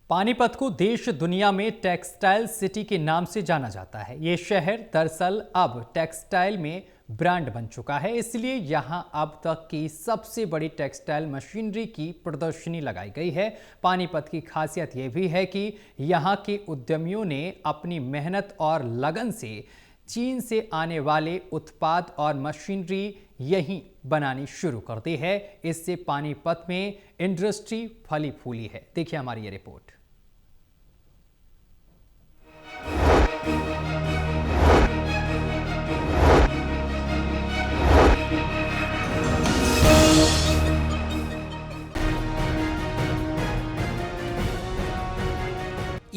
पानीपत को देश दुनिया में टेक्सटाइल सिटी के नाम से जाना जाता है। ये शहर दरअसल अब टेक्सटाइल में ब्रांड बन चुका है, इसलिए यहाँ अब तक की सबसे बड़ी टेक्सटाइल मशीनरी की प्रदर्शनी लगाई गई है। पानीपत की खासियत ये भी है कि यहाँ के उद्यमियों ने अपनी मेहनत और लगन से चीन से आने वाले उत्पाद और मशीनरी यहीं बनानी शुरू कर दी है। इससे पानीपत में इंडस्ट्री फली फूली है। देखिए हमारी ये report.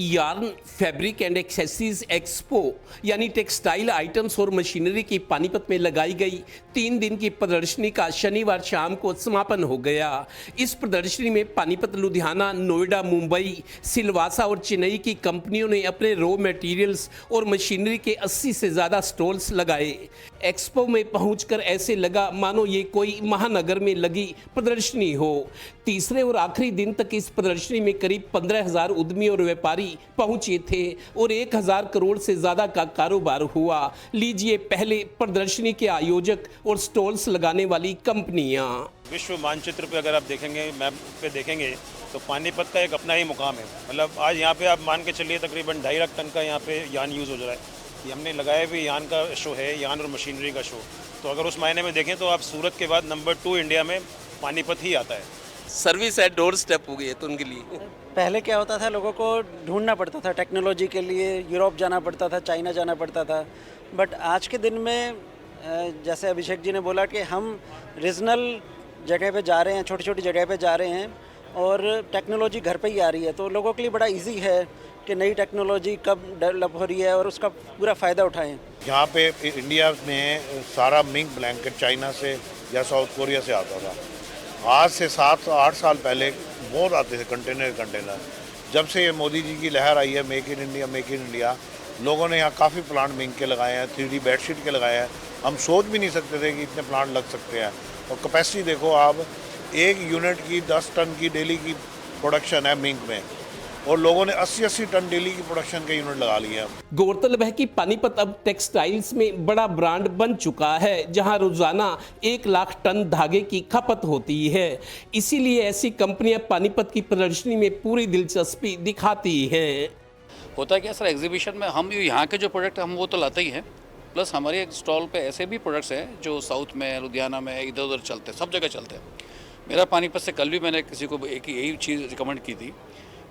Yarn fabric and accessories expo यानी टेक्सटाइल आइटम्स और मशीनरी की पानीपत में लगाई गई 3 दिन की प्रदर्शनी का शनिवार शाम को समापन हो गया। इस प्रदर्शनी में पानीपत, लुधियाना, नोएडा, मुंबई, सिलवासा और चेन्नई की कंपनियों ने अपने रॉ मटेरियल्स और मशीनरी के 80 से ज़्यादा स्टॉल्स लगाए। एक्सपो में पहुंचकर ऐसे लगा मानो ये कोई महानगर में लगी प्रदर्शनी हो। तीसरे और आखिरी दिन तक इस प्रदर्शनी में करीब 15,000 उद्यमी और व्यापारी पहुंचे थे और 1,000 करोड़ से ज्यादा का कारोबार हुआ। लीजिए पहले प्रदर्शनी के आयोजक और स्टॉल्स लगाने वाली कंपनियां। विश्व मानचित्र पे अगर आप देखेंगे, मैप पे देखेंगे तो पानीपत का एक अपना ही मुकाम है। मतलब आज यहाँ पे आप मान के चलिए तकरीबन 2.5 लाख टन का यहाँ पे यान यूज़ हो रहा है। ये हमने लगाया भी यान का शो है, यान और मशीनरी का शो। तो अगर उस मायने में देखें तो आप सूरत के बाद नंबर 2 इंडिया में पानीपत ही आता है। सर्विस एट डोर स्टेप हो गई है तो उनके लिए। पहले क्या होता था, लोगों को ढूंढना पड़ता था टेक्नोलॉजी के लिए, यूरोप जाना पड़ता था, चाइना जाना पड़ता था। बट आज के दिन में जैसे अभिषेक जी ने बोला कि हम रीजनल जगह पे जा रहे हैं, छोटी छोटी जगह पे जा रहे हैं और टेक्नोलॉजी घर पे ही आ रही है। तो लोगों के लिए बड़ा इजी है कि नई टेक्नोलॉजी कब डेवलप हो रही है और उसका पूरा फ़ायदा उठाएं। यहाँ पे इंडिया में सारा मिंक ब्लैंकेट चाइना से या साउथ कोरिया से आता था। आज से 7-8 साल पहले बहुत आते थे कंटेनर। जब से ये मोदी जी की लहर आई है मेक इन इंडिया, लोगों ने यहाँ काफ़ी प्लांट मिंक के लगाए हैं, 3D बेडशीट के लगाए हैं। हम सोच भी नहीं सकते थे कि इतने प्लांट लग सकते हैं। और कैपेसिटी देखो आप, 1 यूनिट की 10 टन की डेली की प्रोडक्शन है मिंक में और लोगों ने 80-80 टन डेली की प्रोडक्शन के यूनिट लगा लिए हैं। गौरतलब है कि पानीपत अब टेक्सटाइल्स में बड़ा ब्रांड बन चुका है, जहां रोजाना 1 लाख टन धागे की खपत होती है। इसीलिए ऐसी कंपनियां पानीपत की प्रदर्शनी में पूरी दिलचस्पी दिखाती हैं। होता है क्या सर, एग्जीबिशन में हम यहाँ के जो प्रोडक्ट हम वो तो लाते ही हैं, प्लस हमारे एक स्टॉल पे ऐसे भी प्रोडक्ट्स हैं जो साउथ में, लुधियाना में, इधर उधर चलते हैं, सब जगह चलते हैं। मेरा पानीपत से कल भी मैंने किसी को एक यही चीज़ रिकमेंड की थी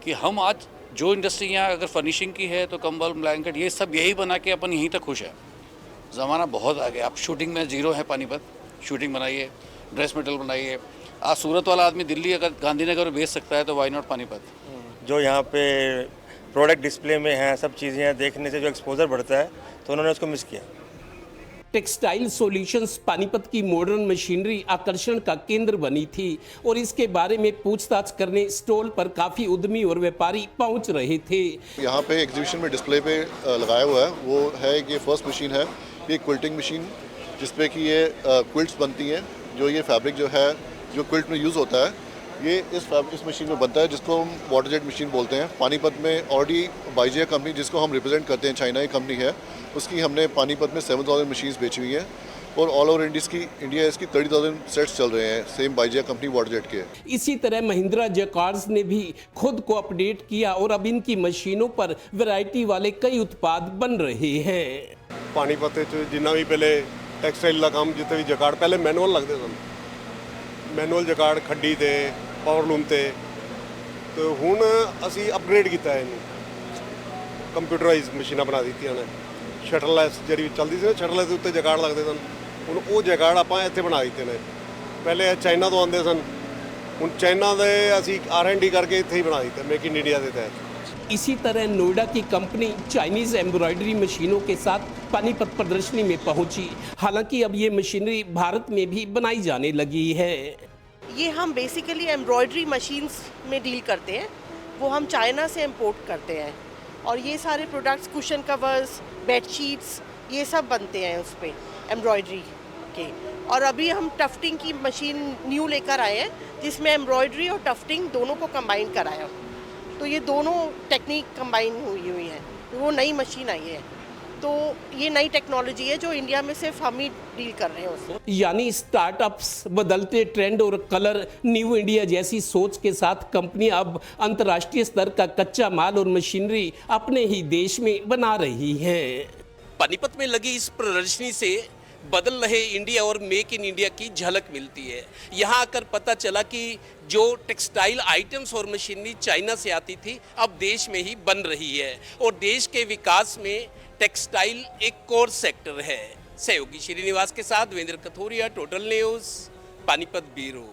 कि हम आज जो इंडस्ट्री यहाँ अगर फर्निशिंग की है तो कंबल, ब्लैंकेट, ये सब यही बना के अपन यहीं तक खुश है। ज़माना बहुत आगे, आप शूटिंग में ज़ीरो है पानीपत, शूटिंग बनाइए, ड्रेस मटेरियल बनाइए। आज सूरत वाला आदमी दिल्ली अगर गांधीनगर बेच सकता है तो वाई नॉट पानीपत। जो यहाँ पे प्रोडक्ट डिस्प्ले में है, सब चीज़ें हैं, देखने से जो एक्सपोजर बढ़ता है तो उन्होंने उसको मिस किया। टेक्सटाइल सॉल्यूशंस पानीपत की मॉडर्न मशीनरी आकर्षण का केंद्र बनी थी और इसके बारे में पूछताछ करने स्टॉल पर काफ़ी उद्यमी और व्यापारी पहुंच रहे थे। यहाँ पे एग्जीबिशन में डिस्प्ले पे लगाया हुआ है, वो है कि फर्स्ट मशीन है, ये क्विल्टिंग मशीन, जिसपे कि ये क्विल्ट्स बनती हैं। जो ये फैब्रिक जो है जो क्विल्ट में यूज़ होता है, ये इस मशीन में बनता है, जिसको हम वाटर जेट मशीन बोलते हैं। पानीपत में ऑलरेडी बाइजिया कंपनी, जिसको हम रिप्रेजेंट करते हैं, चाइना की कंपनी है, उसकी हमने पानीपत में 7,000 मशीन्स बेची हुई हैं और ऑल ओवर इंडिया इसकी 30,000 सेट्स चल रहे हैं, सेम बाइजिया कंपनी वाटर जेट के। इसी तरह महिंद्रा जैकार्ड्स ने भी खुद को अपडेट किया और अब इनकी मशीनों पर वैरायटी वाले कई उत्पाद बन रहे हैं। पानीपत जिन्ना भी पहले टैक्सटाइल का काम, जितने भी जकार्ड पहले मैनुअल लगते सन, मैनुअल जकार्ड खड्डी थे, पावरलूम थे, तो हुण असी अपग्रेड किया है, कंप्यूटराइज मशीनां बना दी उन्हें। शटरलैस जी चलती थी ना, शटरलैस के उत्ते जगाड़ लगते सन, हुण वो जगाड़ आपां इत्थे बना दिते ने। पहले चाइना तो आते सन, हुण चाइना दे असी R&D करके इत्थे ही बना दिते, मेक इन इंडिया के तहत। इसी तरह नोएडा की कंपनी चाइनीज एम्ब्रॉयडरी मशीनों के साथ पानीपत प्रदर्शनी में पहुंची। हालांकि अब ये मशीनरी भारत में भी बनाई जाने लगी है। ये हम बेसिकली एम्ब्रॉयडरी मशीन्स में डील करते हैं, वो हम चाइना से इंपोर्ट करते हैं और ये सारे प्रोडक्ट्स, कुशन कवर्स, बेडशीट्स, ये सब बनते हैं उस पर एम्ब्रॉयडरी के। और अभी हम टफ्टिंग की मशीन न्यू लेकर आए हैं, जिसमें एम्ब्रॉयडरी और टफ्टिंग दोनों को कंबाइन कराया। तो ये दोनों टेक्निक कंबाइन हुई है, वो नई मशीन आई है। तो ये नई टेक्नोलॉजी है जो इंडिया में सिर्फ हम ही डील कर रहे हैं उससे। यानी स्टार्टअप्स, बदलते ट्रेंड और कलर, न्यू इंडिया जैसी सोच के साथ कंपनियां अब अंतर्राष्ट्रीय स्तर का कच्चा माल और मशीनरी अपने ही देश में बना रही हैं। पानीपत में लगी इस प्रदर्शनी से बदल रहे इंडिया और मेक इन इंडिया की झलक मिलती है। यहाँ आकर पता चला कि जो टेक्सटाइल आइटम्स और मशीनरी चाइना से आती थी अब देश में ही बन रही है और देश के विकास में टेक्सटाइल एक कोर सेक्टर है। सहयोगी श्रीनिवास के साथ Devendra Kathoria, total news, Panipat bureau.